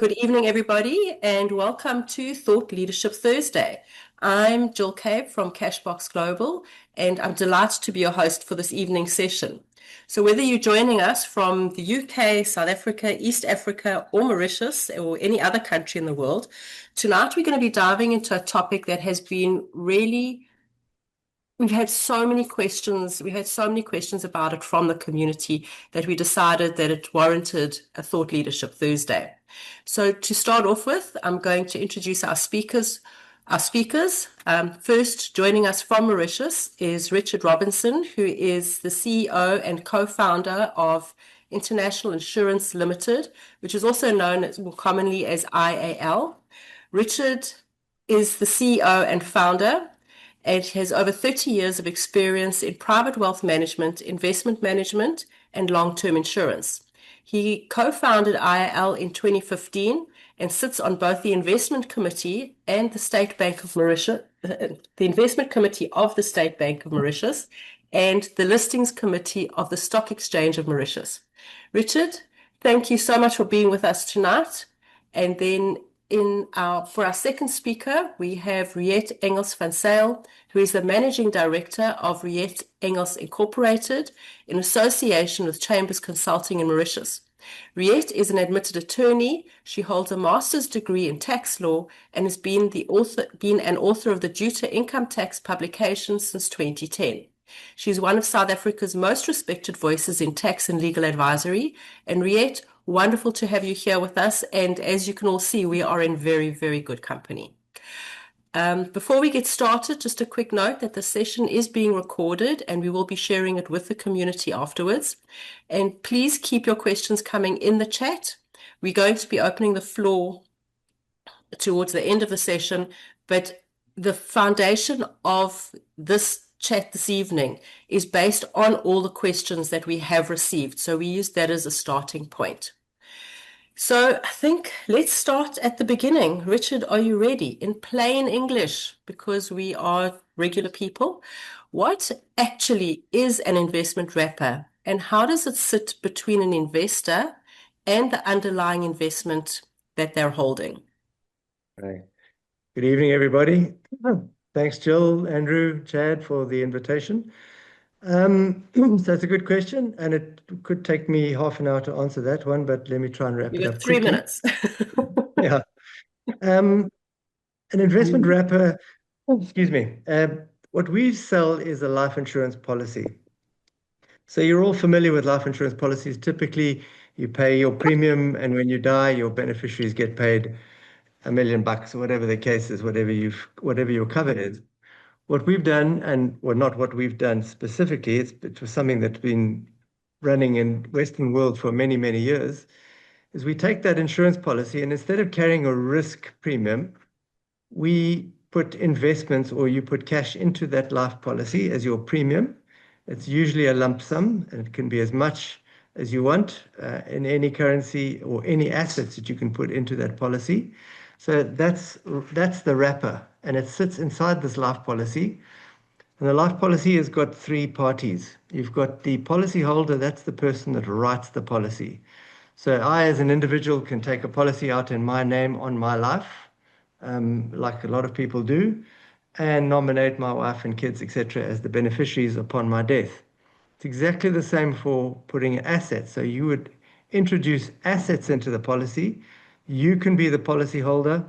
Good evening, everybody, and welcome to Thought Leadership Thursday. I'm Gill from Cashbox Global, and I'm delighted to be your host for this evening session. So whether you're joining us from the UK, South Africa, East Africa, or Mauritius, or any other country in the world, tonight we're going to be diving into a topic that has been really We've had so many questions. We had so many questions about it from the community that we decided that it warranted a Thought Leadership Thursday. So to start off with, I'm going to introduce our speakers. First, joining us from Mauritius is Richard Robinson, who is the CEO and co-founder of International Insurance Limited, which is also known as more commonly as IAL. Richard is the CEO and founder and has over 30 years of experience in private wealth management, investment management, and long-term insurance. He co-founded IAL in 2015 and sits on both the investment committee and the State Bank of Mauritius, the investment committee of the State Bank of Mauritius, and the listings committee of the Stock Exchange of Mauritius. Richard, thank you so much for being with us tonight. And then for our second speaker, we have Riet Engel van Zyl, who is the Managing Director of Riet Engel Incorporated in association with Chambers Consulting in Mauritius. Riet is an admitted attorney. She holds a master's degree in tax law and has been an author of the Due to Income Tax publication since 2010. She's one of South Africa's most respected voices in tax and legal advisory. And Riet, wonderful to have you here with us. And as you can all see, we are in very, very good company. Before we get started, just a quick note that the session is being recorded and we will be sharing it with the community afterwards. And please keep your questions coming in the chat. We're going to be opening the floor towards the end of the session, but the foundation of this chat this evening is based on all the questions that we have received. So we use that as a starting point. So I think let's start at the beginning. Richard, are you ready? In plain English, because we are regular people, what actually is an investment wrapper and how does it sit between an investor and the underlying investment that they're holding? Right. Good evening, everybody. Thanks, Jill, Andrew, Chad, for the invitation. So it's a good question, and it could take me half an hour to answer that one, but let me try and wrap it up quickly. 3 minutes. Yeah. An investment wrapper, excuse me, what we sell is a life insurance policy. So you're all familiar with life insurance policies. Typically, you pay your premium, and when you die, your beneficiaries get paid $1 million or whatever the case is, whatever your cover is. What we've done, and well, not what we've done specifically, it was something that's been running in Western world for many, many years, is we take that insurance policy and instead of carrying a risk premium, we put investments or you put cash into that life policy as your premium. It's usually a lump sum and it can be as much as you want in any currency or any assets that you can put into that policy. So that's the wrapper, and it sits inside this life policy. And the life policy has got three parties. You've got the policy holder, that's the person that writes the policy. So I, as an individual, can take a policy out in my name on my life, like a lot of people do, and nominate my wife and kids, etc., as the beneficiaries upon my death. It's exactly the same for putting assets. So you would introduce assets into the policy. You can be the policy holder,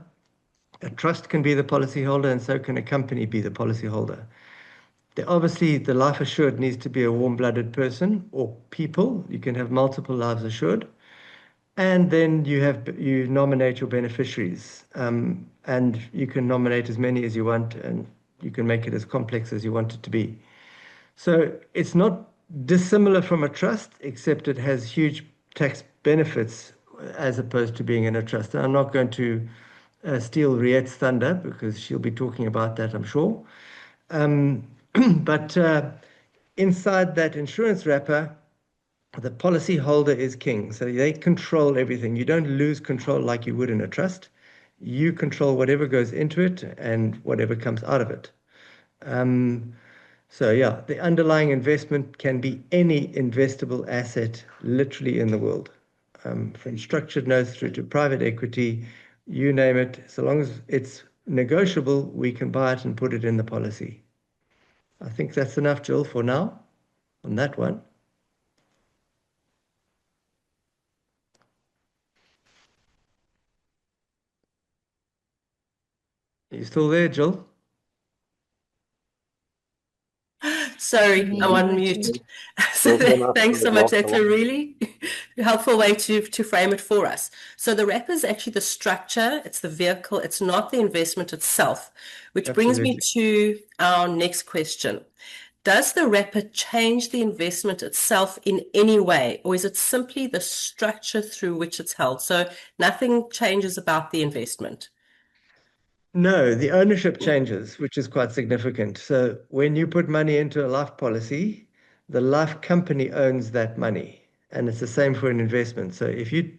a trust can be the policy holder, and so can a company be the policy holder. Obviously, the life assured needs to be a warm-blooded person or people. You can have multiple lives assured. And then you nominate your beneficiaries. And you can nominate as many as you want, and you can make it as complex as you want it to be. So it's not dissimilar from a trust, except it has huge tax benefits as opposed to being in a trust. And I'm not going to steal Riet's thunder because she'll be talking about that, I'm sure. But inside that insurance wrapper, the policy holder is king. So they control everything. You don't lose control like you would in a trust. You control whatever goes into it and whatever comes out of it. So yeah, the underlying investment can be any investable asset literally in the world. from structured notes through to private equity, you name it. So long as it's negotiable, we can buy it and put it in the policy. I think that's enough, Jill, for now on that one. Are you still there, Jill? Sorry, I'm on mute. So Broken up thanks and so much. lost That's a lot. a really helpful way to frame it for us. So the wrapper is actually the structure, it's the vehicle, it's not the investment itself, which brings me Absolutely. to our next question. Does the wrapper change the investment itself in any way, or is it simply the structure through which it's held? So nothing changes about the investment. No, the ownership changes, which is quite significant. So when you put money into a life policy, the life company owns that money, and it's the same for an investment. So if you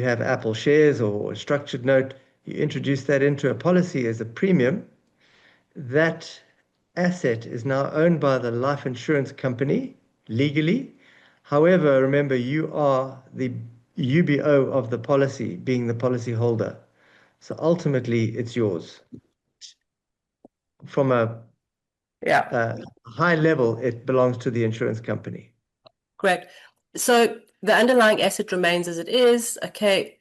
have Apple shares or a structured note, you introduce that into a policy as a premium, that asset is now owned by the life insurance company legally. However, remember, you are the UBO of the policy, being the policy holder. So ultimately, it's yours. From Yeah. a high level, it belongs to the insurance company. Great. So the underlying asset remains as it is. Okay.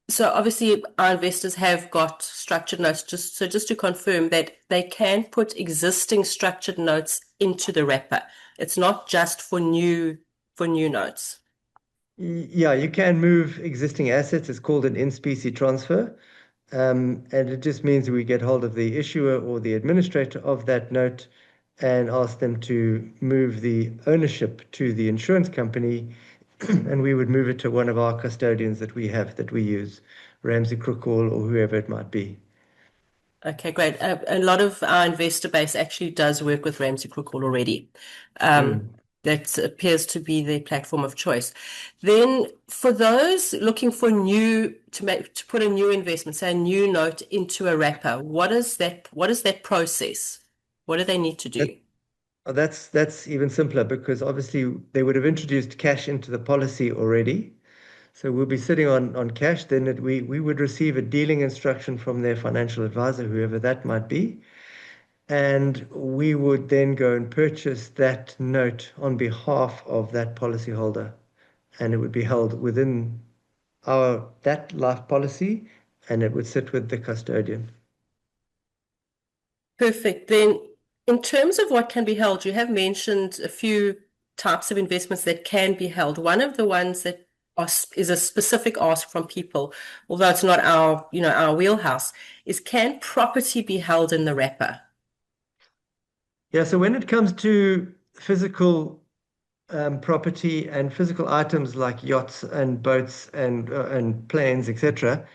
So obviously our investors have got structured notes. Just to confirm that they can put existing structured notes into the wrapper. It's not just for new notes. Yeah, you can move existing assets. It's called an in-specie transfer. And it just means we get hold of the issuer or the administrator of that note and ask them to move the ownership to the insurance company, and we would move it to one of our custodians that we have that we use, Ramsey Crookall or whoever it might be. Okay, great. A lot of our investor base actually does work with Ramsey Crookall already. Mm. That appears to be their platform of choice. Then, for those looking for to put a new investment, say a new note into a wrapper, what is that process? What do they need to That, do? that's even simpler because obviously they would have introduced cash into the policy already. So we'll be sitting on cash. Then we would receive a dealing instruction from their financial advisor, whoever that might be. And we would then go and purchase that note on behalf of that policyholder. And it would be held within that life policy, and it would sit with the custodian. Perfect. Then, in terms of what can be held, you have mentioned a few types of investments that can be held. One of the ones that is a specific ask from people, although it's not our wheelhouse, is can property be held in the wrapper? Yeah, so when it comes to physical property and physical items like yachts and boats and planes, etc.,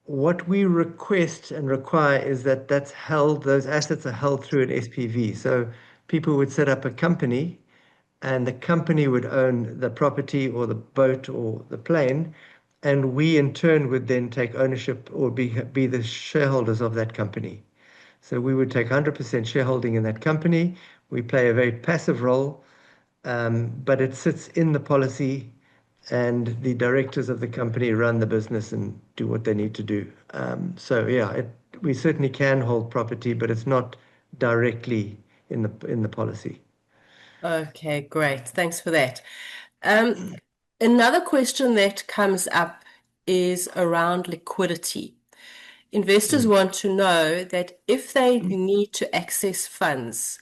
what we request and require is that those assets are held through an SPV. So people would set up a company and the company would own the property or the boat or the plane. And we in turn would then take ownership or be the shareholders of that company. So we would take 100% shareholding in that company. We play a very passive role, but it sits in the policy, and the directors of the company run the business and do what they need to do. So yeah, we certainly can hold property, but it's not directly in the policy. Okay, great. Thanks for that. Um, Another question that comes up is around liquidity. Investors Mm. want to know that if they need to access funds,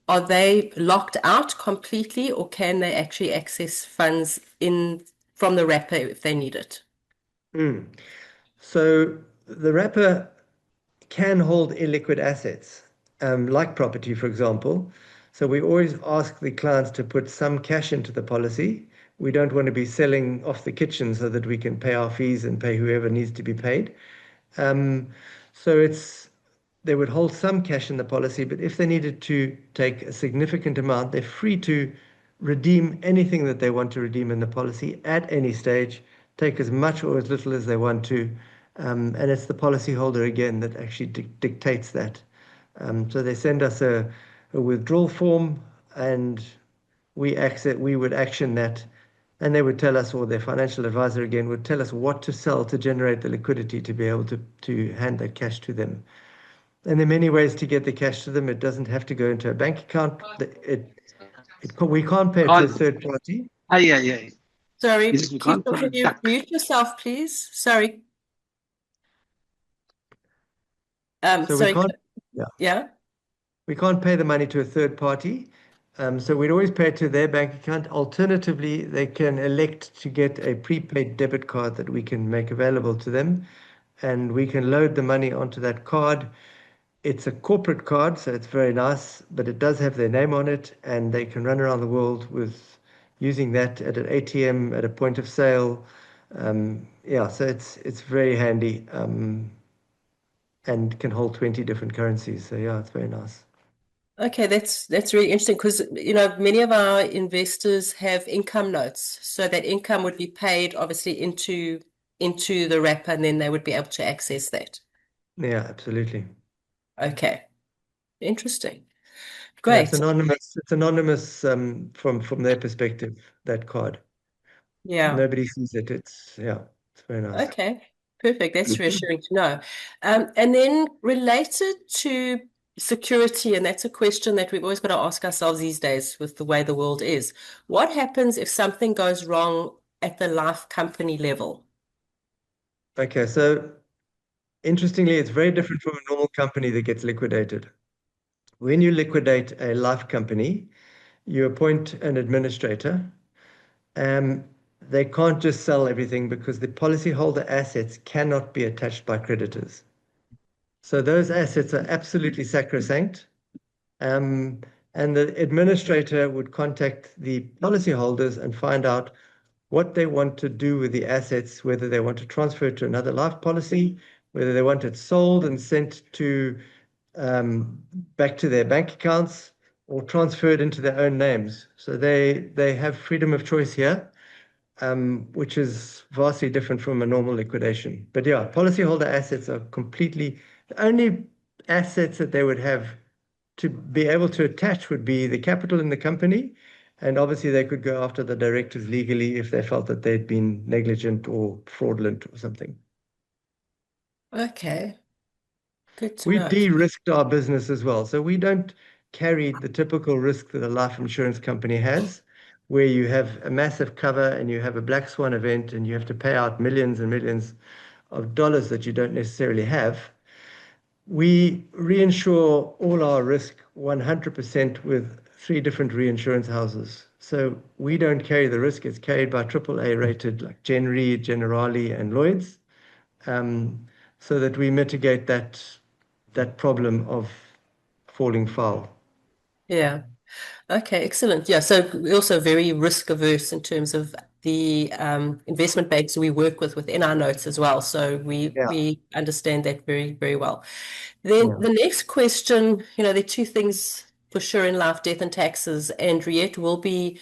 are they locked out completely, or can they actually access funds in from the wrapper if they need it? Mm. So the wrapper can hold illiquid assets, like property, for example. So we always ask the clients to put some cash into the policy. We don't want to be selling off the kitchen so that we can pay our fees and pay whoever needs to be paid. Um, so they would hold some cash in the policy, but if they needed to take a significant amount, they're free to redeem anything that they want to redeem in the policy at any stage, take as much or as little as they want to. And it's the policyholder again that actually dictates that. So they send us a withdrawal form and we would action that And they would tell us, or their financial advisor again would tell us what to sell to generate the liquidity to be able to hand that cash to them. And there are many ways to get the cash to them. It doesn't have to go into a bank account. We can't pay it to a Can't. third party. Yeah, yeah. Sorry, We can't Tito, put can it you back. mute yourself, please? Sorry. So we Sorry. can't, yeah, Yeah. we can't pay the money to a third party. So we'd always pay it to their bank account. Alternatively, they can elect to get a prepaid debit card that we can make available to them, and we can load the money onto that card. It's a corporate card, so it's very nice, but it does have their name on it, and they can run around the world with using that at an ATM, at a point of sale. Yeah, so it's very handy, and can hold 20 different currencies. So yeah, it's very nice. Okay, that's really interesting because many of our investors have income notes, so that income would be paid obviously into the wrapper, and then they would be able to access that. Yeah, absolutely. Okay, interesting. Yeah, it's Great. anonymous. It's anonymous from their perspective, that card. Yeah. Nobody sees it. Yeah, it's very nice. Okay, perfect. That's reassuring to know. And then related to security, and that's a question that we've always got to ask ourselves these days with the way the world is. What happens if something goes wrong at the life company level? Okay, so interestingly, it's very different from a normal company that gets liquidated. When you liquidate a life company, you appoint an administrator. Um, they can't just sell everything because the policyholder assets cannot be attached by creditors. So those assets are absolutely sacrosanct. Um, and the administrator would contact the policyholders and find out what they want to do with the assets, whether they want to transfer it to another life policy, whether they want it sold and sent to um, back to their bank accounts or transferred into their own names. So they have freedom of choice here, which is vastly different from a normal liquidation. But yeah, policyholder assets are completely the only assets that they would have to be able to attach would be the capital in the company. And obviously, they could go after the directors legally if they felt that they'd been negligent or fraudulent or something. Okay, good to We've know. de-risked our business as well. So we don't carry the typical risk that a life insurance company has, where you have a massive cover and you have a black swan event and you have to pay out millions and millions of dollars that you don't necessarily have. We reinsure all our risk 100% with three different reinsurance houses. So we don't carry the risk. It's carried by AAA rated like Gen Re, Generali, and Lloyd's, um, so that we mitigate that problem of falling foul. Yeah. Okay, excellent. Yeah, so we're also very risk averse in terms of the investment banks we work with within our notes as well. So we Yeah, we understand that very, very well. Then yeah. the next question, there are two things for sure in life, death and taxes, and Riet will be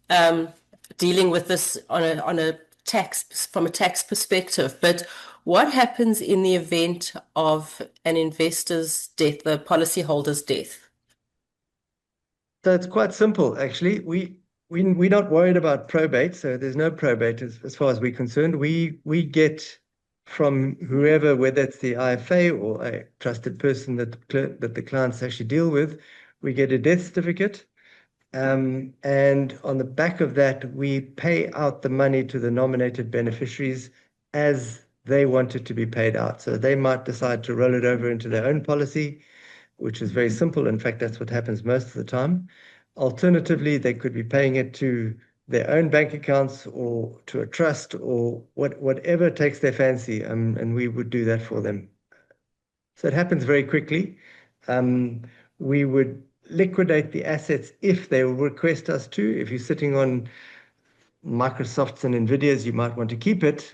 um, dealing with this on a tax from a tax perspective. But what happens in the event of an investor's death, the policyholder's death? So it's quite simple, actually. We're not worried about probate, so there's no probate as far as we're concerned. We get from whoever, whether it's the IFA or a trusted person that the clients actually deal with, we get a death certificate. And on the back of that, we pay out the money to the nominated beneficiaries as they want it to be paid out. So they might decide to roll it over into their own policy, which is very simple. In fact, that's what happens most of the time. Alternatively, they could be paying it to their own bank accounts or to a trust or whatever takes their fancy, and we would do that for them. So it happens very quickly. Um, we would liquidate the assets if they request us to. If you're sitting on Microsoft's and Nvidia's, you might want to keep it,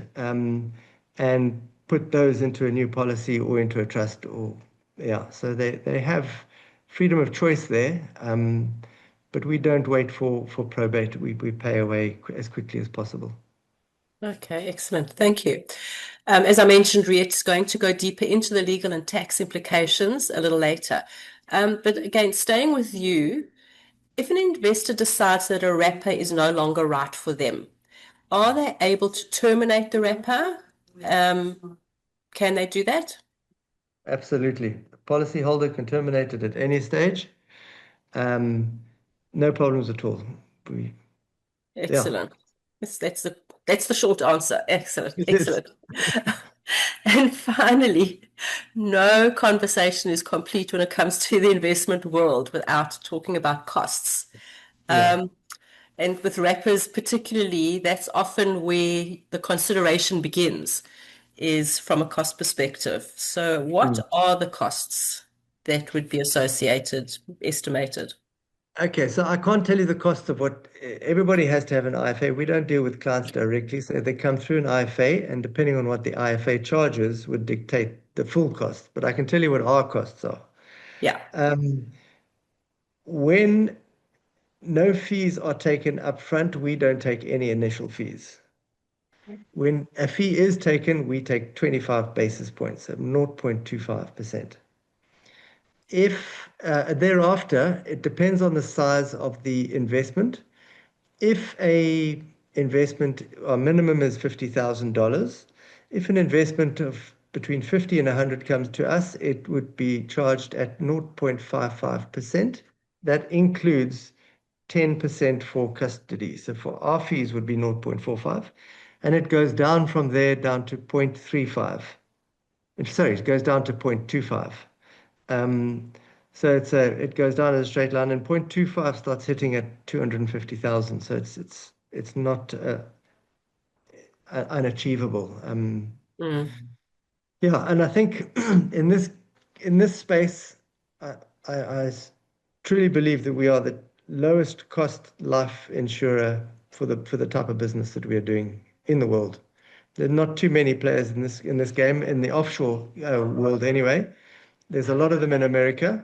and put those into a new policy or into a trust. Or yeah, so they have freedom of choice there. But we don't wait for probate. We pay away as quickly as possible. Okay, excellent. Thank you. As I mentioned, Riet's going to go deeper into the legal and tax implications a little later. But again, staying with you, if an investor decides that a wrapper is no longer right for them, Are they able to terminate the wrapper? Can they do that? Absolutely. The policyholder can terminate it at any stage. Um, no problems at all. We, yeah, Excellent. That's the short answer. Excellent. it is. Excellent. And finally, no conversation is complete when it comes to the investment world without talking about costs. Yeah. Um, and with wrappers particularly, that's often where the consideration begins, is from a cost perspective. So what Mm. are the costs that would be associated, estimated? Okay, so I can't tell you the cost of what everybody has to have an IFA. We don't deal with clients directly, so they come through an IFA, and depending on what the IFA charges would dictate the full cost. But I can tell you what our costs are. Yeah. Um, when no fees are taken up front, we don't take any initial fees. When a fee is taken, we take 25 basis points, so 0.25%. If thereafter, it depends on the size of the investment. If a investment, our minimum is $50,000. If an investment of between 50 and 100 comes to us, it would be charged at 0.55%. That includes 10% for custody. So for our fees would be 0.45, and it goes down from there down to 0.35. Sorry, it goes down to 0.25. Um, so it goes down as a straight line, and 0.25 starts hitting at 250,000. So it's not unachievable. Mm. Yeah, and I think in this space, I, I truly believe that we are the lowest cost life insurer for the type of business that we are doing in the world. There are not too many players in this game in the offshore world anyway. There's a lot of them in America,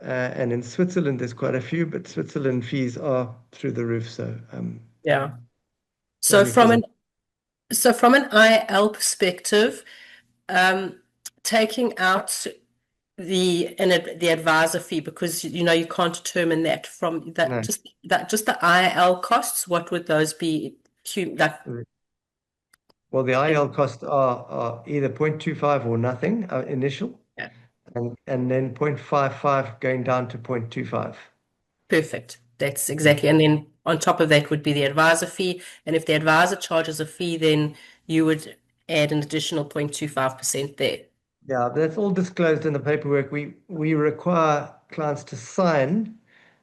and in Switzerland there's quite a few, but Switzerland fees are through the roof. So Yeah. So lovely from position. an so from an IL perspective, um, taking out the advisor fee, because you can't determine that from No. that just the IL costs, what would those be? Like, Well, the IL costs are either 0.25 or nothing initial, yeah, and then 0.55 going down to 0.25. perfect. That's exactly. And then on top of that would be the advisor fee. And if the advisor charges a fee, then you would add an additional 0.25% there. Yeah, that's all disclosed in the paperwork. We require clients to sign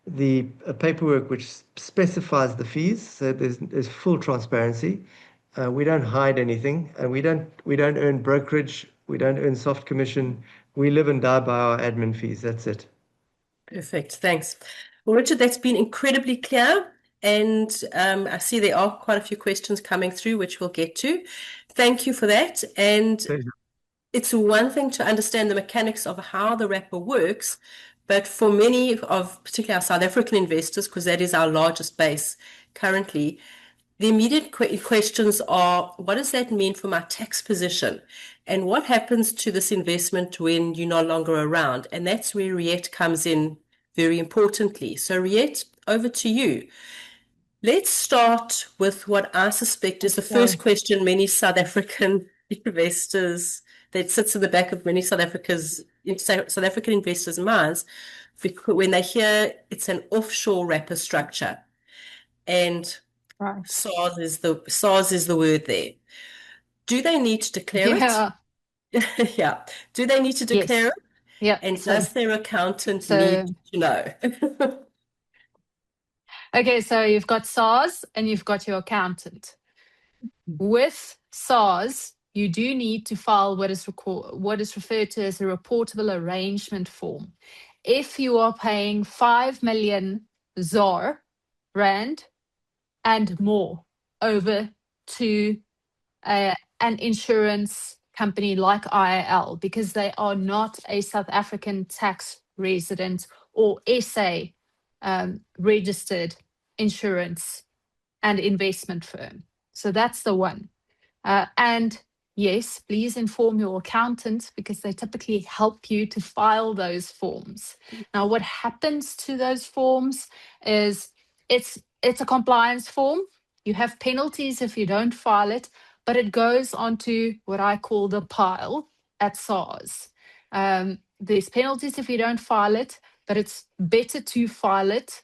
the paperwork which specifies the fees, so there's full transparency. We don't hide anything, and we don't earn brokerage, we don't earn soft commission. We live and die by our admin fees. That's it. Perfect. Thanks. Well, Richard, that's been incredibly clear. And I see there are quite a few questions coming through, which we'll get to. Thank you for that. And Pleasure. it's one thing to understand the mechanics of how the wrapper works, but for many of particularly our South African investors, because that is our largest base currently, the immediate questions are, what does that mean for my tax position? And what happens to this investment when you're no longer around? And that's where Riet comes in very importantly. So Riet, over to you. Let's start with what I suspect is the first So, question many South African investors that sits in the back of many South African investors' minds when they hear it's an offshore wrapper structure. And right. SARS is the word there. Do they need to declare it? Yeah. Yeah. Do they need to declare Yes. it? Yeah. And So, does their accountant need so, to know? okay. So you've got SARS and you've got your accountant. With SARS, you do need to file what is referred to as a reportable arrangement form. If you are paying 5 million ZAR rand and more over to an insurance company like IAL, because they are not a South African tax resident or SA registered insurance and investment firm. So that's the one. And yes, please inform your accountant because they typically help you to file those forms. Now, what happens to those forms is it's a compliance form. You have penalties if you don't file it, but it goes onto what I call the pile at SARS. There's penalties if you don't file it, but it's better to file it.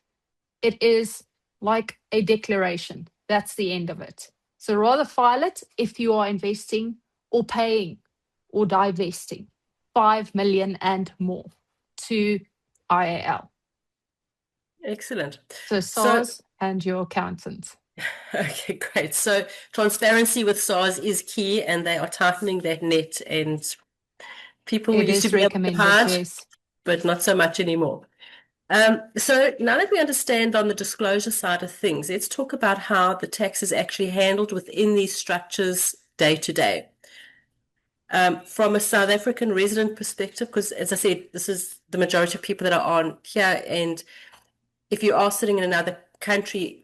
It is like a declaration. That's the end of it. So rather file it if you are investing or paying or divesting 5 million and more to IAL. Excellent. So SARS and your accountant. Okay, great. So transparency with SARS is key, and they are tightening that net, and people It used to is be able to recommended, hide, yes. but not so much anymore. So now that we understand on the disclosure side of things, let's talk about how the tax is actually handled within these structures day to day. From a South African resident perspective, because as I said, this is the majority of people that are on here, and if you are sitting in another country,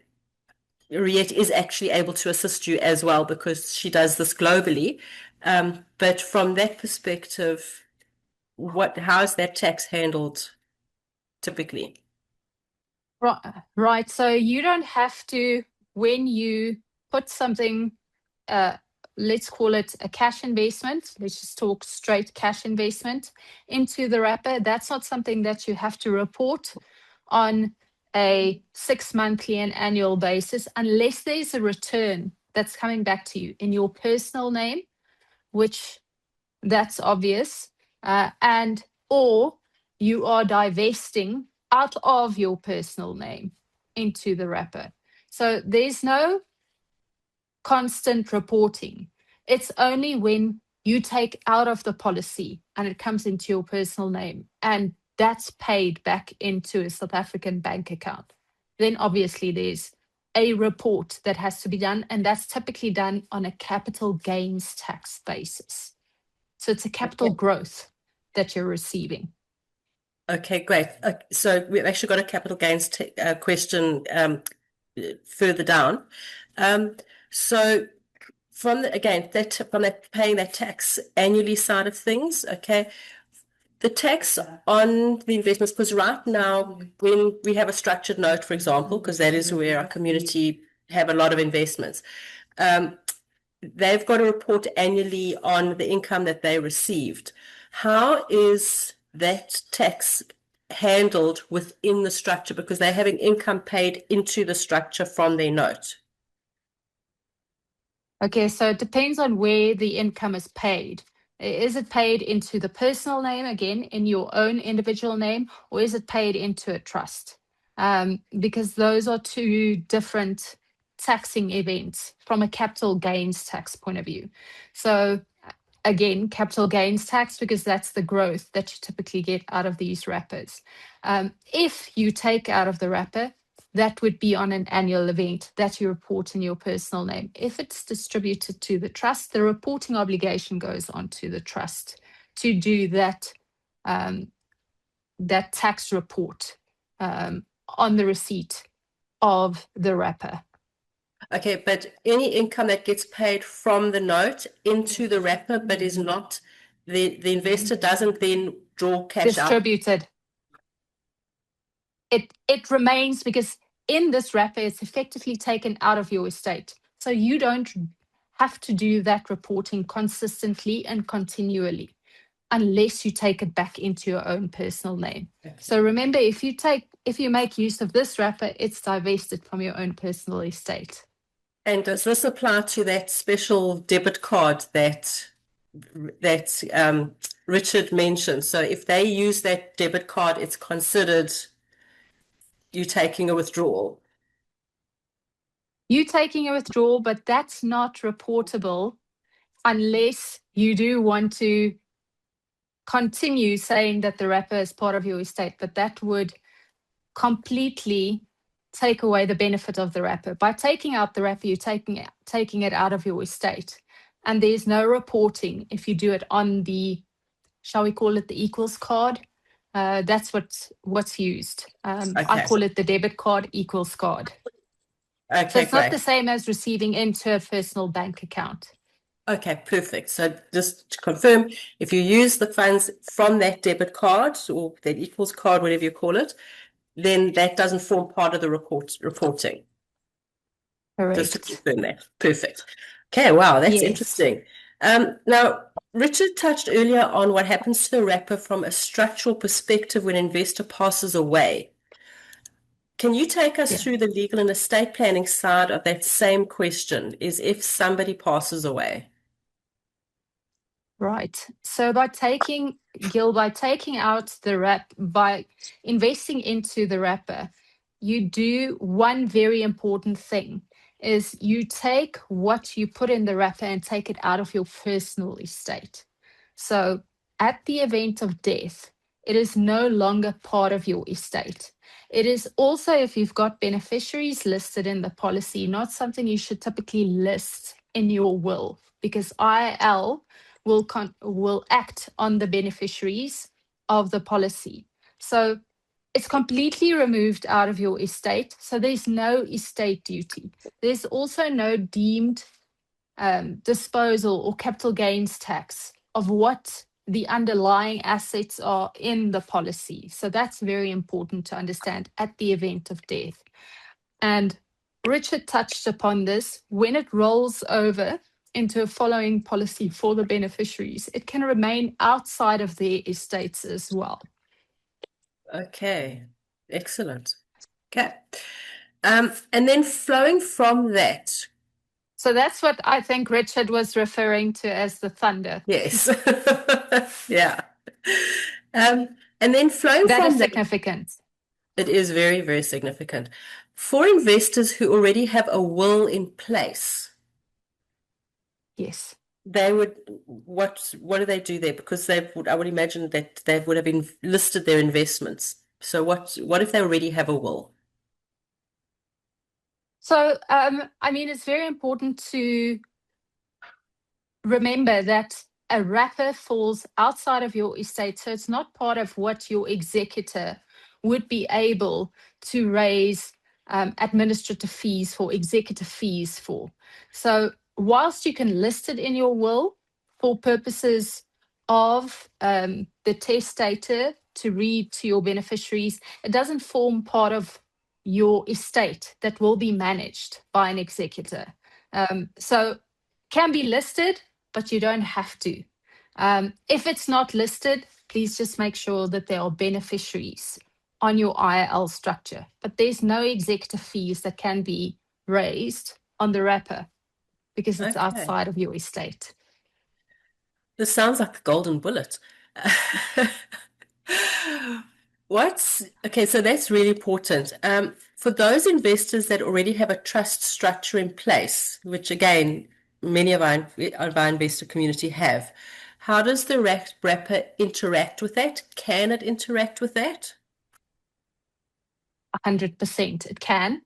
Riet is actually able to assist you as well because she does this globally. But from that perspective, how is that tax handled typically? Right. So you don't have to, when you put something, let's call it a cash investment, let's just talk straight cash investment into the wrapper. That's not something that you have to report on a 6 monthly and annual basis unless there's a return that's coming back to you in your personal name, which that's obvious, and or you are divesting out of your personal name into the wrapper. So there's no constant reporting. It's only when you take out of the policy and it comes into your personal name and that's paid back into a South African bank account. Then obviously there's a report that has to be done, and that's typically done on a capital gains tax basis. So it's a capital growth that you're receiving. Okay, great. So we've actually got a capital gains question further down. So from that paying that tax annually side of things, okay, the tax on the investments, because right now when we have a structured note, for example, because that is where our community have a lot of investments, they've got to report annually on the income that they received. How is that tax handled within the structure, because they're having income paid into the structure from their note? Okay, so it depends on where the income is paid. Is it paid into the personal name, again, in your own individual name, or is it paid into a trust? Because those are two different taxing events from a capital gains tax point of view. So again, capital gains tax, because that's the growth that you typically get out of these wrappers. If you take out of the wrapper, that would be on an annual event that you report in your personal name. If it's distributed to the trust, the reporting obligation goes on to the trust to do that, that tax report on the receipt of the wrapper. Okay, but any income that gets paid from the note into the wrapper, but is not, the investor doesn't then draw cash out. Distributed. It remains, because in this wrapper, it's effectively taken out of your estate. So you don't have to do that reporting consistently and continually unless you take it back into your own personal name. So remember, if you make use of this wrapper, it's divested from your own personal estate. And does this apply to that special debit card that Richard mentioned? So if they use that debit card, it's considered you taking a withdrawal. You taking a withdrawal, but that's not reportable unless you do want to continue saying that the wrapper is part of your estate, but that would completely take away the benefit of the wrapper. By taking out the wrapper, you're taking it out of your estate. And there's no reporting if you do it on the, shall we call it the equals card? That's what's used. I call it the debit card equals card. Okay, so it's great. not the same as receiving into a personal bank account. Okay, perfect. So just to confirm, if you use the funds from that debit card or that equals card, whatever you call it, then that doesn't form part of the reporting. Just to Correct. confirm that. Perfect. Okay, wow, that's Yes. interesting. Now, Richard touched earlier on what happens to the wrapper from a structural perspective when an investor passes away. Can you take us Yeah. through the legal and estate planning side of that same question, is if somebody passes away? Right. So by taking out the by investing into the wrapper, you do one very important thing is you take what you put in the wrapper and take it out of your personal estate. So at the event of death, it is no longer part of your estate. It is also, if you've got beneficiaries listed in the policy, not something you should typically list in your will, because IL will act on the beneficiaries of the policy. So it's completely removed out of your estate. So there's no estate duty. There's also no deemed disposal or capital gains tax of what the underlying assets are in the policy. So that's very important to understand at the event of death. And Richard touched upon this. When it rolls over into a following policy for the beneficiaries, it can remain outside of their estates as well. Okay, excellent. Okay. And then flowing from that. So that's what I think Richard was referring to as the thunder. Yes. Yeah. And then flowing That from is that, significant. it is very, very significant. For investors who already have a will in place, Yes. they would, what do they do there? Because I would imagine that they would have listed their investments. So what if they already have a will? So, I mean, it's very important to remember that a wrapper falls outside of your estate. So it's not part of what your executor would be able to raise administrative fees for, executive fees for. So whilst you can list it in your will for purposes of the testator to read to your beneficiaries, it doesn't form part of your estate that will be managed by an executor. So can be listed, but you don't have to. If it's not listed, please just make sure that there are beneficiaries on your IL structure. But there's no executive fees that can be raised on the wrapper because it's Okay. outside of your estate. This sounds like a golden bullet. Okay, so that's really important. For those investors that already have a trust structure in place, which again, many of our investor community have, how does the wrapper interact with that? Can it interact with that? 100%, it can.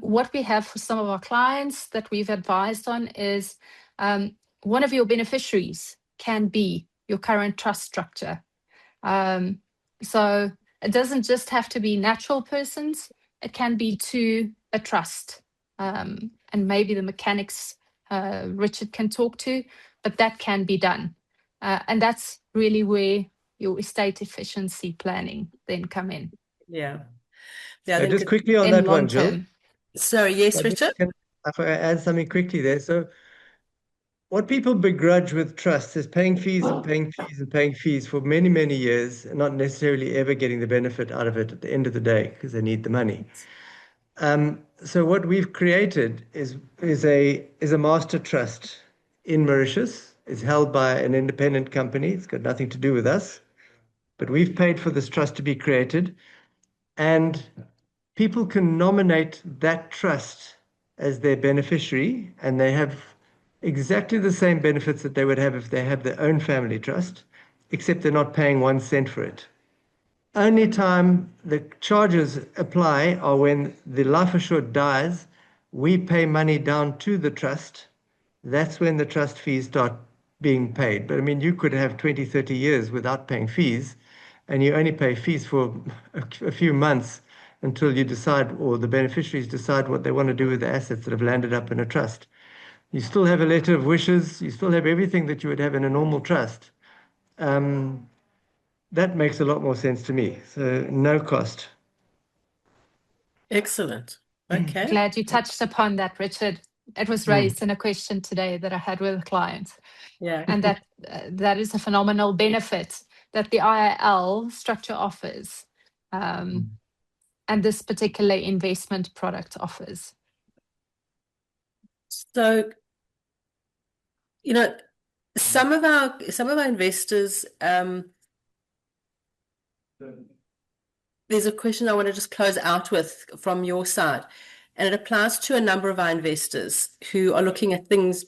What we have for some of our clients that we've advised on is one of your beneficiaries can be your current trust structure. So it doesn't just have to be natural persons, it can be to a trust. And maybe the mechanics Richard can talk to, but that can be done. And that's really where your estate efficiency planning then come in. Yeah. Yeah, I think Just quickly on in that long one, Jill. term. Sorry, yes, Richard? If I add something quickly there. So what people begrudge with trusts is paying fees and paying fees and paying fees for many, many years and not necessarily ever getting the benefit out of it at the end of the day because they need the money. So what we've created is a master trust in Mauritius. It's held by an independent company. It's got nothing to do with us, but we've paid for this trust to be created, and people can nominate that trust as their beneficiary, and they have exactly the same benefits that they would have if they had their own family trust, except they're not paying 1 cent for it. Only time the charges apply are when the life assured dies, we pay money down to the trust. That's when the trust fees start being paid. But I mean, you could have 20, 30 years without paying fees, and you only pay fees for a few months until you decide, or the beneficiaries decide what they want to do with the assets that have landed up in a trust. You still have a letter of wishes, you still have everything that you would have in a normal trust. That makes a lot more sense to me. So no cost. Excellent. Okay. Glad you touched upon that, Richard. It was raised in a question today that I had with a client. Yeah. And that is a phenomenal benefit that the IIL structure offers, and this particular investment product offers. So, some of our investors, there's a question I want to just close out with from your side, and it applies to a number of our investors who are looking at things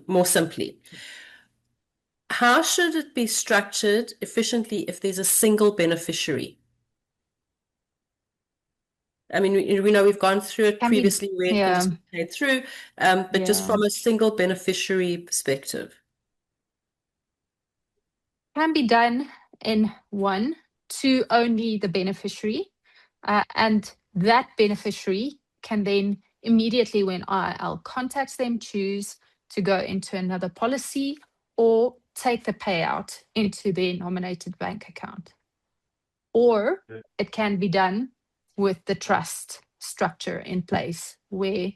more simply. How should it be structured efficiently if there's a single beneficiary? I mean, we know we've gone through it previously where things played through, but just from a single beneficiary perspective. Can be done in one to only the beneficiary, and that beneficiary can then immediately, when IIL contacts them, choose to go into another policy or take the payout into their nominated bank account. Or it can be done with the trust structure in place, where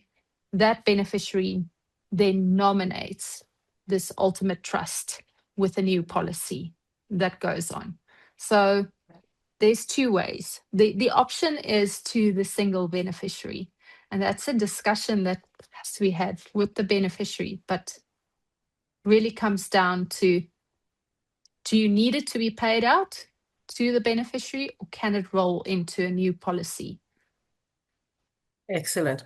that beneficiary then nominates this ultimate trust with a new policy that goes on. So there's two ways. The option is to the single beneficiary, and that's a discussion that has to be had with the beneficiary, but really comes down to, do you need it to be paid out to the beneficiary, or can it roll into a new policy? Excellent.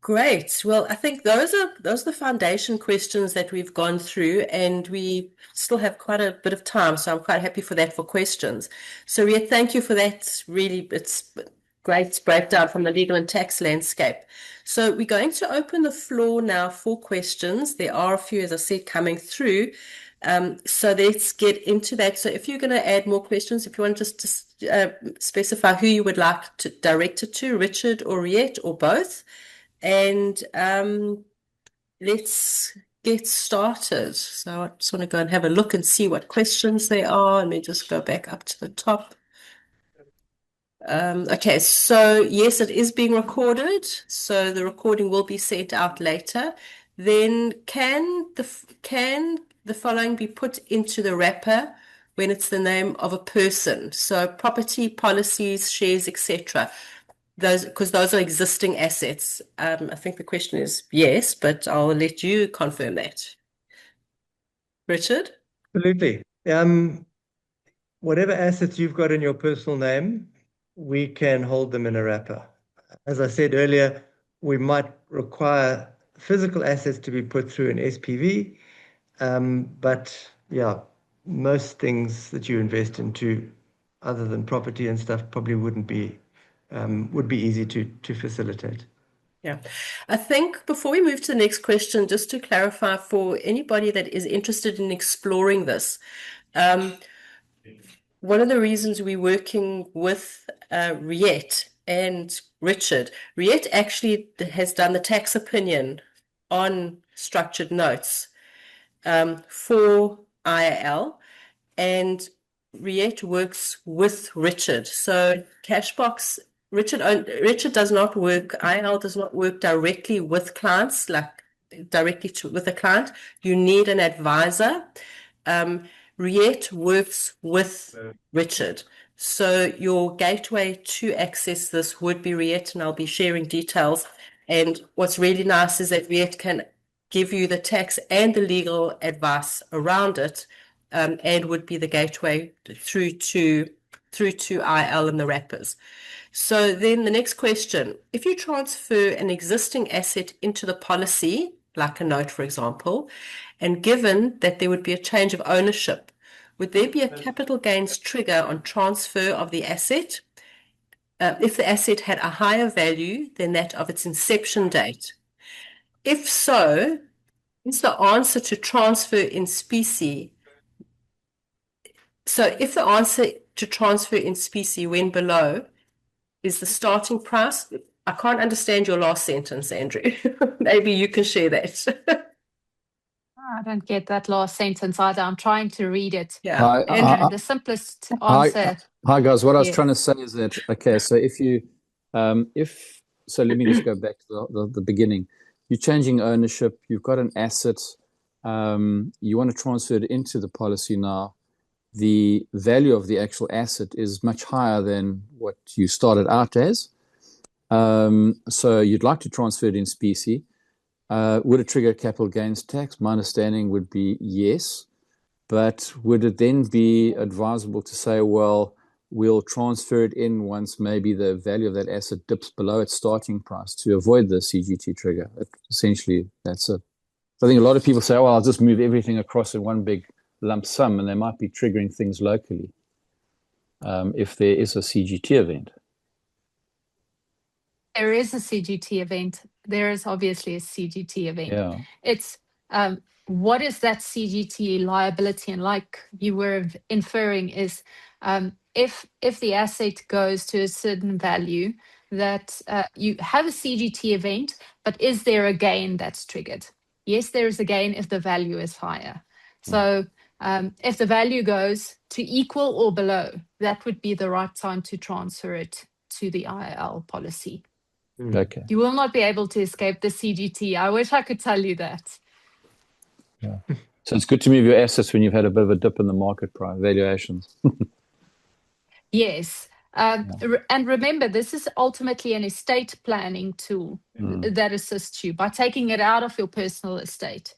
Great. Well, I think those are the foundation questions that we've gone through, and we still have quite a bit of time, so I'm quite happy for that for questions. So, Riet, thank you for that. Really, it's great breakdown from the legal and tax landscape. So we're going to open the floor now for questions. There are a few, as I said, coming through. So let's get into that. So if you're going to add more questions, if you want just to specify who you would like to direct it to, Richard or Riet or both. And let's get started. So I just want to go and have a look and see what questions there are. Let me just go back up to the top. Okay, so yes, it is being recorded. So the recording will be sent out later. Then can the following be put into the wrapper when it's the name of a person? So property, policies, shares, etc. Because those are existing assets. I think the question is yes, but I'll let you confirm that. Richard? Absolutely. Whatever assets you've got in your personal name, we can hold them in a wrapper. As I said earlier, we might require physical assets to be put through an SPV, but yeah, most things that you invest into, other than property and stuff, probably would be easy to facilitate. Yeah, I think before we move to the next question, just to clarify for anybody that is interested in exploring this, one of the reasons we're working with Riet and Richard, Riet actually has done the tax opinion on structured notes for IIL, and Riet works with Richard. So Cashbox, Richard does not work, IIL does not work directly with clients, like directly with a client. You need an advisor. Riet works with Richard. So your gateway to access this would be Riet, and I'll be sharing details. And what's really nice is that Riet can give you the tax and the legal advice around it, and would be the gateway through to IIL and the wrappers. So then the next question, if you transfer an existing asset into the policy, like a note, for example, and given that there would be a change of ownership, would there be a capital gains trigger on transfer of the asset if the asset had a higher value than that of its inception date? If so, is the answer to transfer in specie? So if the answer to transfer in specie when below is the starting price, I can't understand your last sentence, Andrew. Maybe you can share that. I don't get that last sentence either. I'm trying to read it. Yeah. And the simplest answer. Hi guys. What I was Yes. trying to say is that, okay, so if so let me just go back to the beginning. You're changing ownership. You've got an asset. You want to transfer it into the policy now. The value of the actual asset is much higher than what you started out as. So you'd like to transfer it in specie. Would it trigger capital gains tax? My understanding would be yes. But would it then be advisable to say, well, we'll transfer it in once maybe the value of that asset dips below its starting price to avoid the CGT trigger? Essentially, that's it. I think a lot of people say, well, I'll just move everything across in one big lump sum, and they might be triggering things locally if there is a CGT event. There is a CGT event. There is obviously a CGT event. Yeah. It's what is that CGT liability? And like you were inferring is if the asset goes to a certain value, that you have a CGT event, but is there a gain that's triggered? Yes, there is a gain if the value is higher. So if the value goes to equal or below, that would be the right time to transfer it to the IL policy. Okay. You will not be able to escape the CGT. I wish I could tell you that. Yeah. So it's good to move your assets when you've had a bit of a dip in the market price valuations. Yes. And remember, this is ultimately an estate planning tool that assists you by taking it out of your personal estate.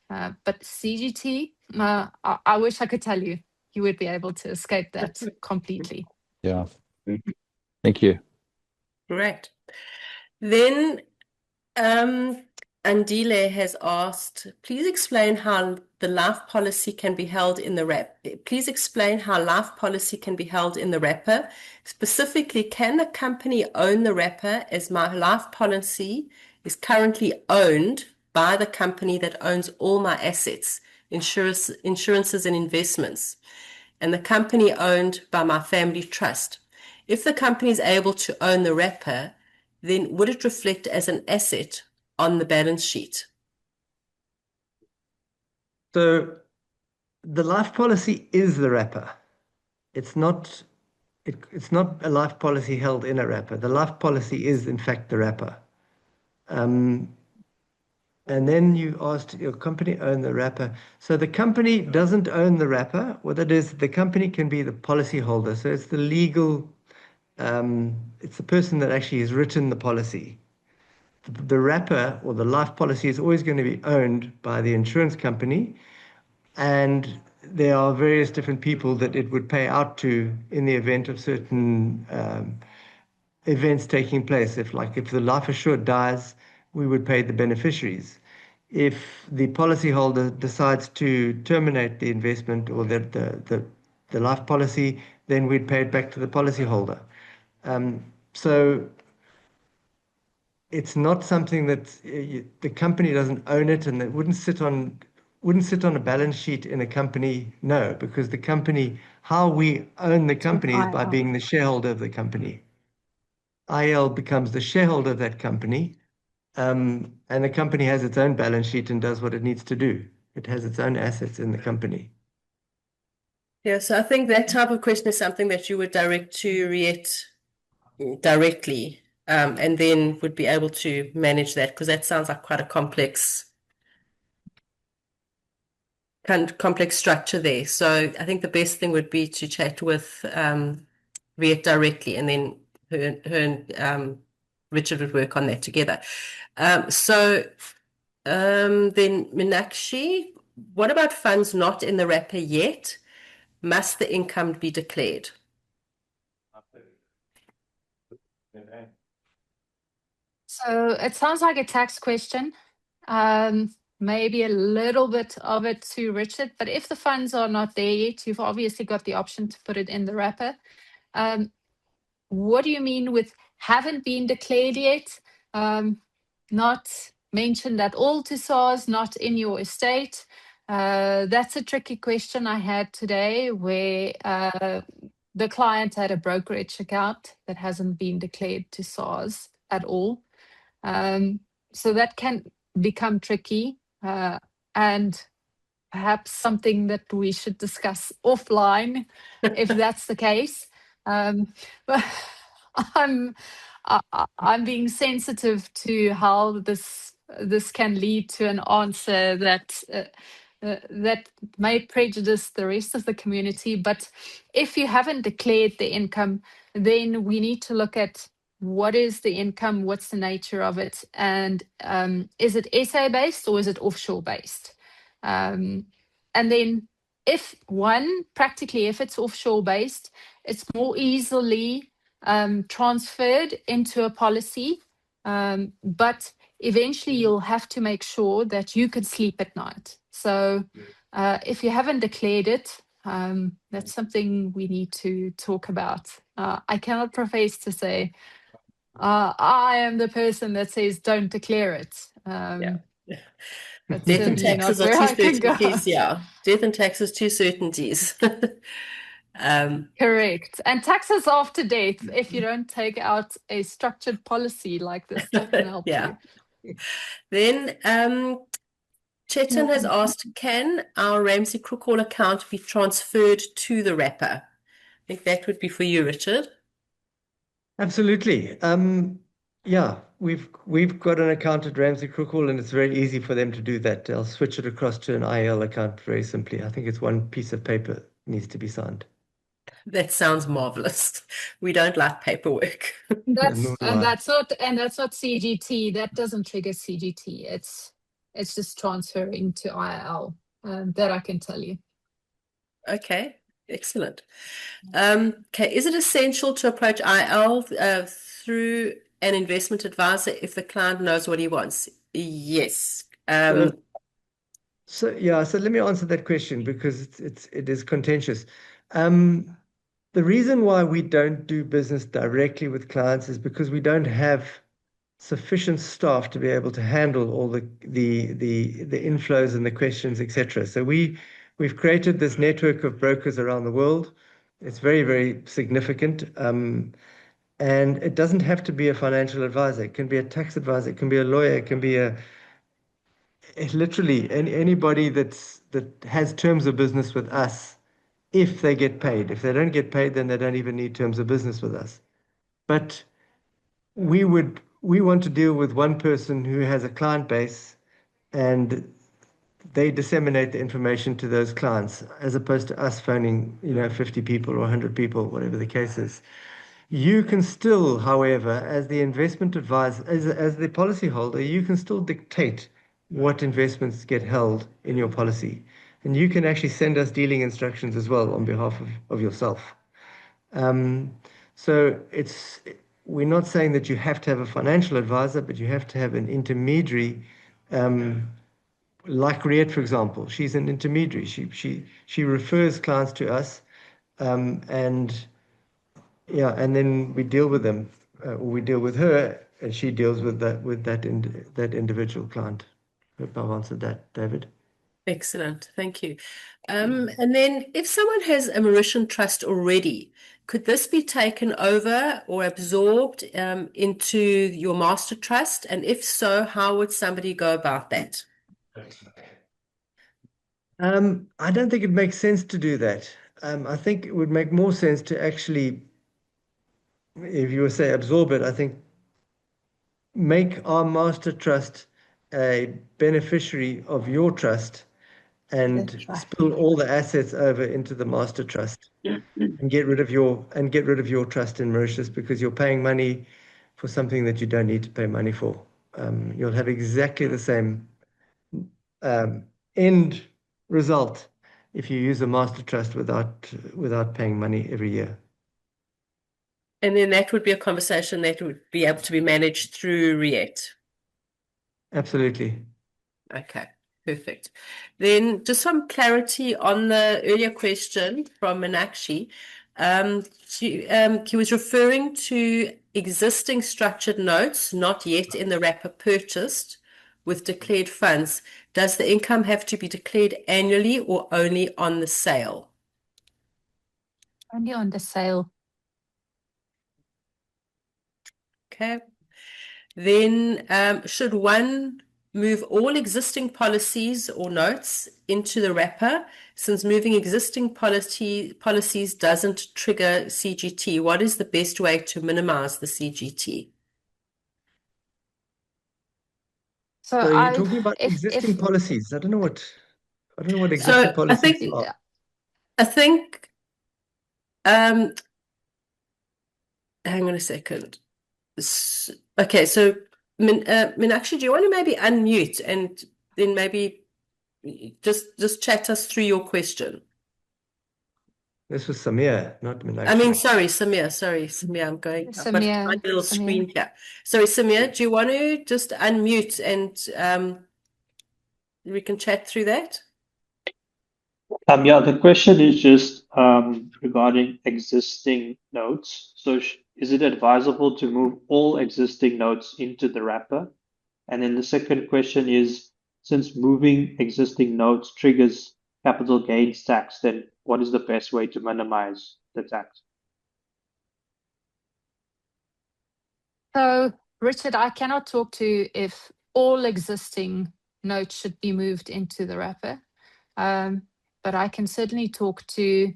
But CGT, I wish I could tell you, you would be able to escape that completely. Yeah. Thank you. Great. Then Andile has asked, please explain how the life policy can be held in the wrap. Please explain how life policy can be held in the wrapper. Specifically, can the company own the wrapper as my life policy is currently owned by the company that owns all my assets, insurances and investments, and the company owned by my family trust? If the company is able to own the wrapper, then would it reflect as an asset on the balance sheet? So the life policy is the wrapper. It's not a life policy held in a wrapper. The life policy is, in fact, the wrapper. And then you asked, your company own the wrapper. So the company doesn't own the wrapper. What it is, the company can be the policy holder. So it's the legal, it's the person that actually has written the policy. The wrapper or the life policy is always going to be owned by the insurance company. And there are various different people that it would pay out to in the event of certain events taking place. If the life assured dies, we would pay the beneficiaries. If the policyholder decides to terminate the investment or the life policy, then we'd pay it back to the policyholder. So it's not something that the company doesn't own it, and it wouldn't sit on a balance sheet in a company. No, because the company, how we own the company is by being the shareholder of the company. IL becomes the shareholder of that company, and the company has its own balance sheet and does what it needs to do. It has its own assets in the company. Yeah, so I think that type of question is something that you would direct to Riet directly, and then would be able to manage that, because that sounds like quite a complex structure there. So I think the best thing would be to chat with Riet directly, and then her and Richard would work on that together. Then Meenakshi, what about funds not in the wrapper yet? Must the income be declared? So it sounds like a tax question. Maybe a little bit of it to Richard, but if the funds are not there yet, you've obviously got the option to put it in the wrapper. What do you mean with haven't been declared yet? Not mentioned at all to SARS, not in your estate? That's a tricky question I had today, where the client had a brokerage account that hasn't been declared to SARS at all. So that can become tricky, and perhaps something that we should discuss offline if that's the case. But I'm being sensitive to how this can lead to an answer that may prejudice the rest of the community. But if you haven't declared the income, then we need to look at what is the income, what's the nature of it, and is it SA based or is it offshore based? And then if it's offshore based, it's more easily transferred into a policy. But eventually you'll have to make sure that you can sleep at night. So if you haven't declared it, that's something we need to talk about. I cannot profess to say, I am the person that says don't declare it. Yeah. That's Death and certainly not taxes are where two I can go. certainties, yeah. Death and taxes, two certainties. Correct. And taxes after death, if you don't take out a structured policy like this that can help Yeah. you. Then Chetan has asked, can our Ramsey Crook Hall account be transferred to the wrapper? I think that would be for you, Richard. Absolutely. Yeah, we've got an account at Ramsey Crook Hall, and it's very easy for them to do that. They'll switch it across to an IL account very simply. I think it's one piece of paper needs to be signed. That sounds marvelous. We don't like paperwork. Nor do I. That's not CGT. That doesn't trigger CGT. It's just transferring to IL. That I can tell you. Okay, excellent. Okay, is it essential to approach IL through an investment advisor if the client knows what he wants? Yes. So let me answer that question because it is contentious. The reason why we don't do business directly with clients is because we don't have sufficient staff to be able to handle all the inflows and the questions, etc. So we've created this network of brokers around the world. It's very, very significant. And it doesn't have to be a financial advisor. It can be a tax advisor. It can be a lawyer. It can be literally anybody that has terms of business with us if they get paid. If they don't get paid, then they don't even need terms of business with us. But we want to deal with one person who has a client base and they disseminate the information to those clients as opposed to us phoning 50 people or 100 people, whatever the case is. You can still, however, as the investment advisor, as the policyholder, you can still dictate what investments get held in your policy. And you can actually send us dealing instructions as well on behalf of yourself. So we're not saying that you have to have a financial advisor, but you have to have an intermediary, like Riet, for example. She's an intermediary. She refers clients to us, and then we deal with them, or we deal with her, and she deals with that individual client. Hope I've answered that, David. Excellent, thank you. And then if someone has a Mauritian trust already, could this be taken over or absorbed into your master trust? And if so, how would somebody go about that? I don't think it makes sense to do that. I think it would make more sense to actually, if you would say absorb it, I think make our master trust a beneficiary of your trust and spill all the assets over into the master trust and get rid of your trust in Mauritius because you're paying money for something that you don't need to pay money for. You'll have exactly the same end result if you use a master trust without paying money every year. And then that would be a conversation that would be able to be managed through Riet. Absolutely. Okay, perfect. Then just some clarity on the earlier question from Meenakshi. He was referring to existing structured notes, not yet in the wrapper purchased with declared funds. Does the income have to be declared annually or only on the sale? Only on the sale. Okay. Then should one move all existing policies or notes into the wrapper, since moving existing policies doesn't trigger CGT? What is the best way to minimize the CGT? So you're I, talking about existing if policies. I don't know what existing So policies are. I think, um, hang on a second. Okay, so Meenakshi, do you want to maybe unmute and then maybe just chat us through your question? This was Samir, not I mean, Meenakshi. sorry, Samir. I've got my little Samir. screen here. Sorry, Samir, do you want to just unmute and we can chat through that? Yeah, the question is just regarding existing notes. So is it advisable to move all existing notes into the wrapper? And then the second question is, since moving existing notes triggers capital gains tax, then what is the best way to minimize the tax? So, Richard, I cannot talk to if all existing notes should be moved into the wrapper, but I can certainly talk to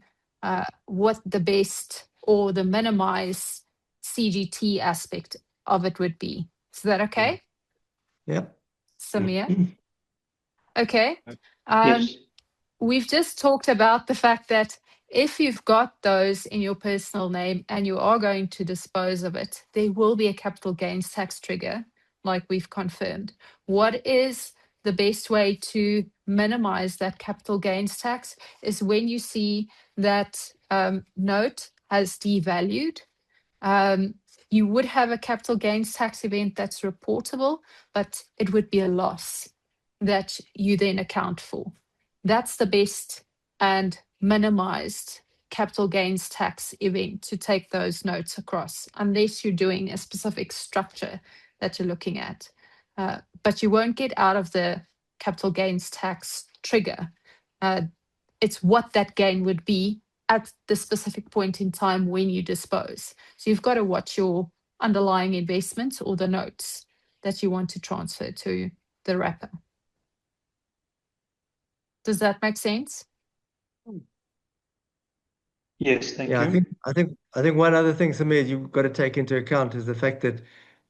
what the best or the minimized CGT aspect of it would be. Is that okay, Yep. Samir? Okay. Yes. We've just talked about the fact that if you've got those in your personal name and you are going to dispose of it, there will be a capital gains tax trigger, like we've confirmed. What is the best way to minimize that capital gains tax is when you see that note has devalued. You would have a capital gains tax event that's reportable, but it would be a loss that you then account for. That's the best and minimized capital gains tax event to take those notes across, unless you're doing a specific structure that you're looking at. But you won't get out of the capital gains tax trigger. It's what that gain would be at the specific point in time when you dispose. So you've got to watch your underlying investments or the notes that you want to transfer to the wrapper. Does that make sense? Yes, thank Yeah, you. I think one other thing, Samir, you've got to take into account is the fact that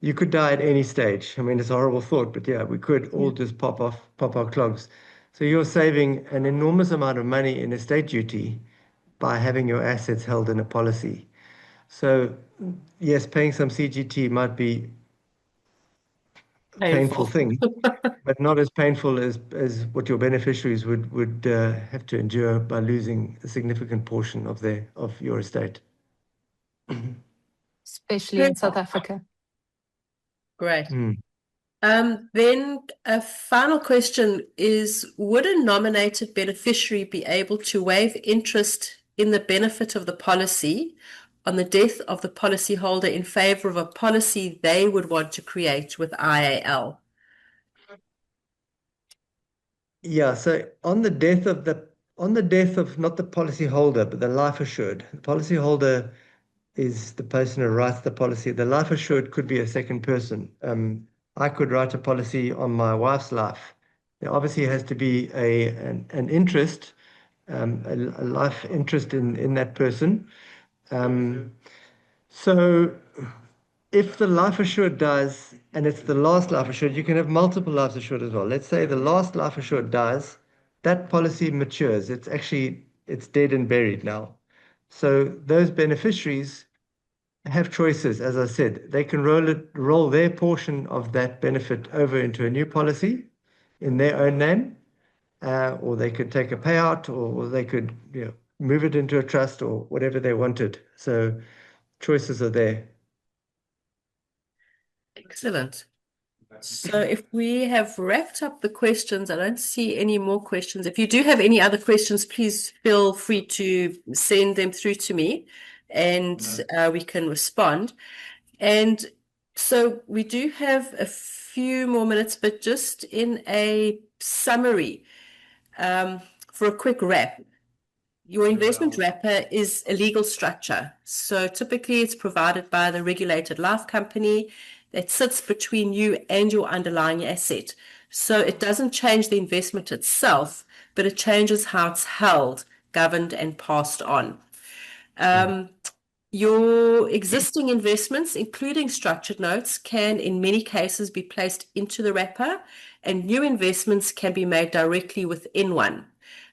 you could die at any stage. I mean, it's a horrible thought, but yeah, we could all just pop our clogs. So you're saving an enormous amount of money in estate duty by having your assets held in a policy. So yes, paying some CGT might be a painful thing, but not as painful as what your beneficiaries would have to endure by losing a significant portion of your estate. Especially in South Africa. Great. Mm. Then a final question is, would a nominated beneficiary be able to waive interest in the benefit of the policy on the death of the policyholder in favor of a policy they would want to create with IAL? Yeah, so on the death of not the policyholder, but the life assured. The policyholder is the person who writes the policy. The life assured could be a second person. I could write a policy on my wife's life. There obviously has to be an interest, a life interest in that person. So if the life assured dies and it's the last life assured, you can have multiple life assured as well. Let's say the last life assured dies, that policy matures. It's dead and buried now. So those beneficiaries have choices. As I said, they can roll their portion of that benefit over into a new policy in their own name, or they could take a payout, or they could move it into a trust or whatever they wanted. So choices are there. Excellent. So if we have wrapped up the questions, I don't see any more questions. If you do have any other questions, please feel free to send them through to me and we can respond. And so we do have a few more minutes, but just in a summary, for a quick wrap. Your investment wrapper is a legal structure. So typically it's provided by the regulated life company that sits between you and your underlying asset. So it doesn't change the investment itself, but it changes how it's held, governed, and passed on. Your existing investments, including structured notes, can in many cases be placed into the wrapper and new investments can be made directly within one.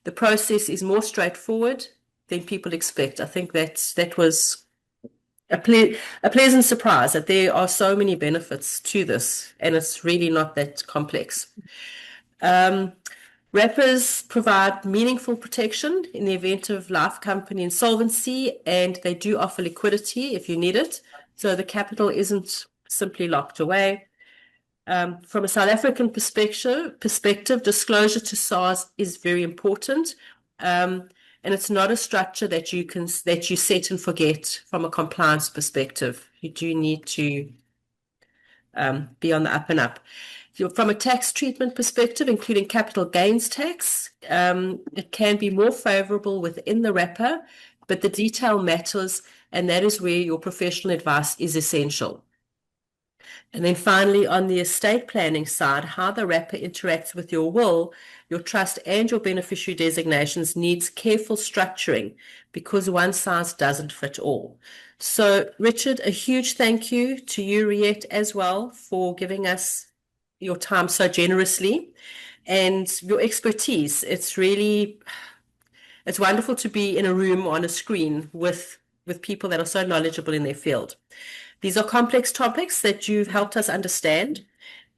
The process is more straightforward than people expect. I think that was a pleasant surprise that there are so many benefits to this, and it's really not that complex. Wrappers provide meaningful protection in the event of life company insolvency, and they do offer liquidity if you need it. So the capital isn't simply locked away. From a South African perspective, disclosure to SARS is very important. And it's not a structure that you set and forget from a compliance perspective. You do need to be on the up and up. From a tax treatment perspective, including capital gains tax, it can be more favorable within the wrapper, but the detail matters, and that is where your professional advice is essential. And then finally, on the estate planning side, how the wrapper interacts with your will, your trust, and your beneficiary designations needs careful structuring because one size doesn't fit all. So, Richard, a huge thank you to you, Riet, as well, for giving us your time so generously and your expertise. It's wonderful to be in a room on a screen with people that are so knowledgeable in their field. These are complex topics that you've helped us understand,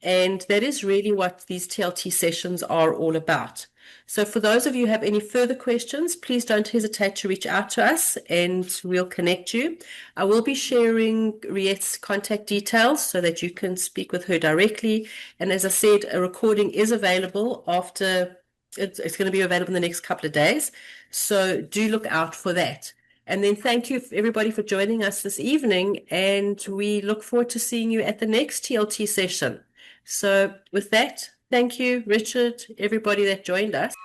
and that is really what these TLT sessions are all about. So for those of you who have any further questions, please don't hesitate to reach out to us and we'll connect you. I will be sharing Riet's contact details so that you can speak with her directly. And as I said, a recording is available after, it's going to be available in the next couple of days. So do look out for that. And then thank you everybody for joining us this evening, and we look forward to seeing you at the next TLT session. So with that, thank you, Richard, everybody that joined us.